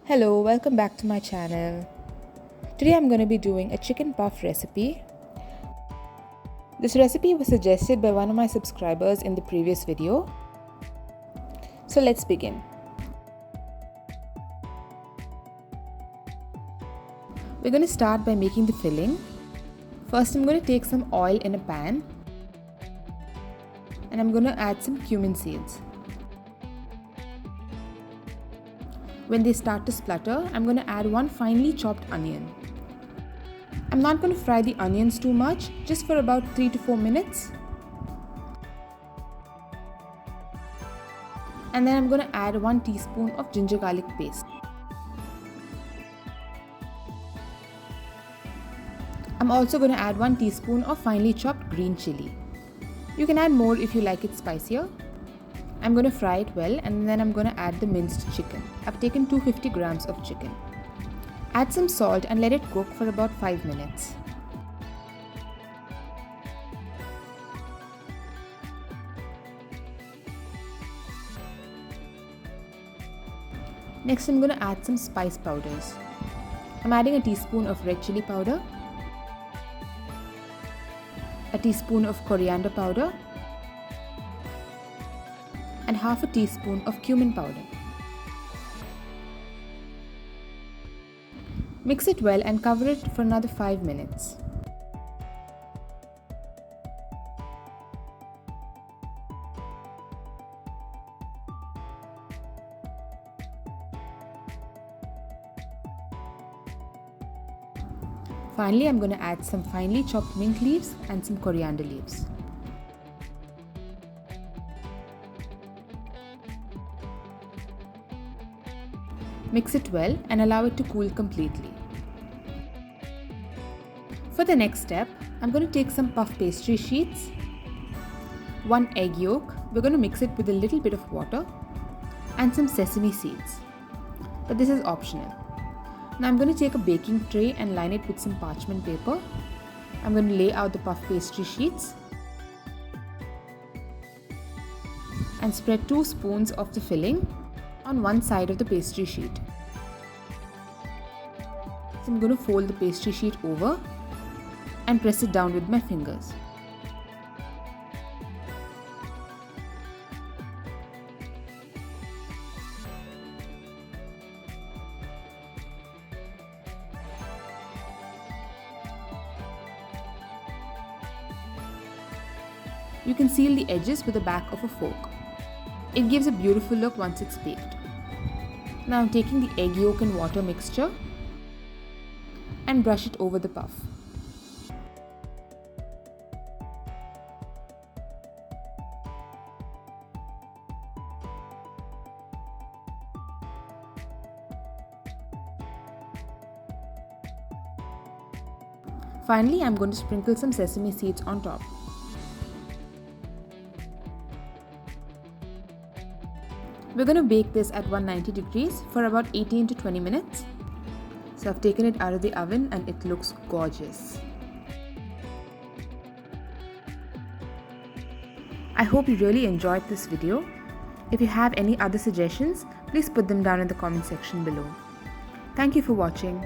Hello, welcome back to my channel. Today I'm going to be doing a chicken puff recipe. This recipe was suggested by one of my subscribers in the previous video. So let's begin. We're going to start by making the filling. First I'm going to take some oil in a pan and I'm going to add some cumin seeds. When they start to splutter, I'm going to add one finely chopped onion. I'm not going to fry the onions too much, just for about 3 to 4 minutes. And then I'm going to add 1 teaspoon of ginger garlic paste. I'm also going to add 1 teaspoon of finely chopped green chili. You can add more if you like it spicier. I'm going to fry it well and then I'm going to add the minced chicken. I've taken 250 grams of chicken. Add some salt and let it cook for about 5 minutes. Next I'm going to add some spice powders. I'm adding a teaspoon of red chili powder, a teaspoon of coriander powder, and half a teaspoon of cumin powder. Mix it well and cover it for another 5 minutes. Finally, I'm going to add some finely chopped mint leaves and some coriander leaves. Mix it well and allow it to cool completely. For the next step, I'm going to take some puff pastry sheets, 1 egg yolk, we're going to mix it with a little bit of water, and some sesame seeds. But this is optional. Now I'm going to take a baking tray and line it with some parchment paper. I'm going to lay out the puff pastry sheets and spread 2 spoons of the filling on one side of the pastry sheet. So I'm going to fold the pastry sheet over and press it down with my fingers. You can seal the edges with the back of a fork. It gives a beautiful look once it's baked. Now I'm taking the egg yolk and water mixture and brush it over the puff. Finally, I'm going to sprinkle some sesame seeds on top. We're going to bake this at 190 degrees for about 18 to 20 minutes. So I've taken it out of the oven and it looks gorgeous. I hope you really enjoyed this video. If you have any other suggestions, please put them down in the comment section below. Thank you for watching.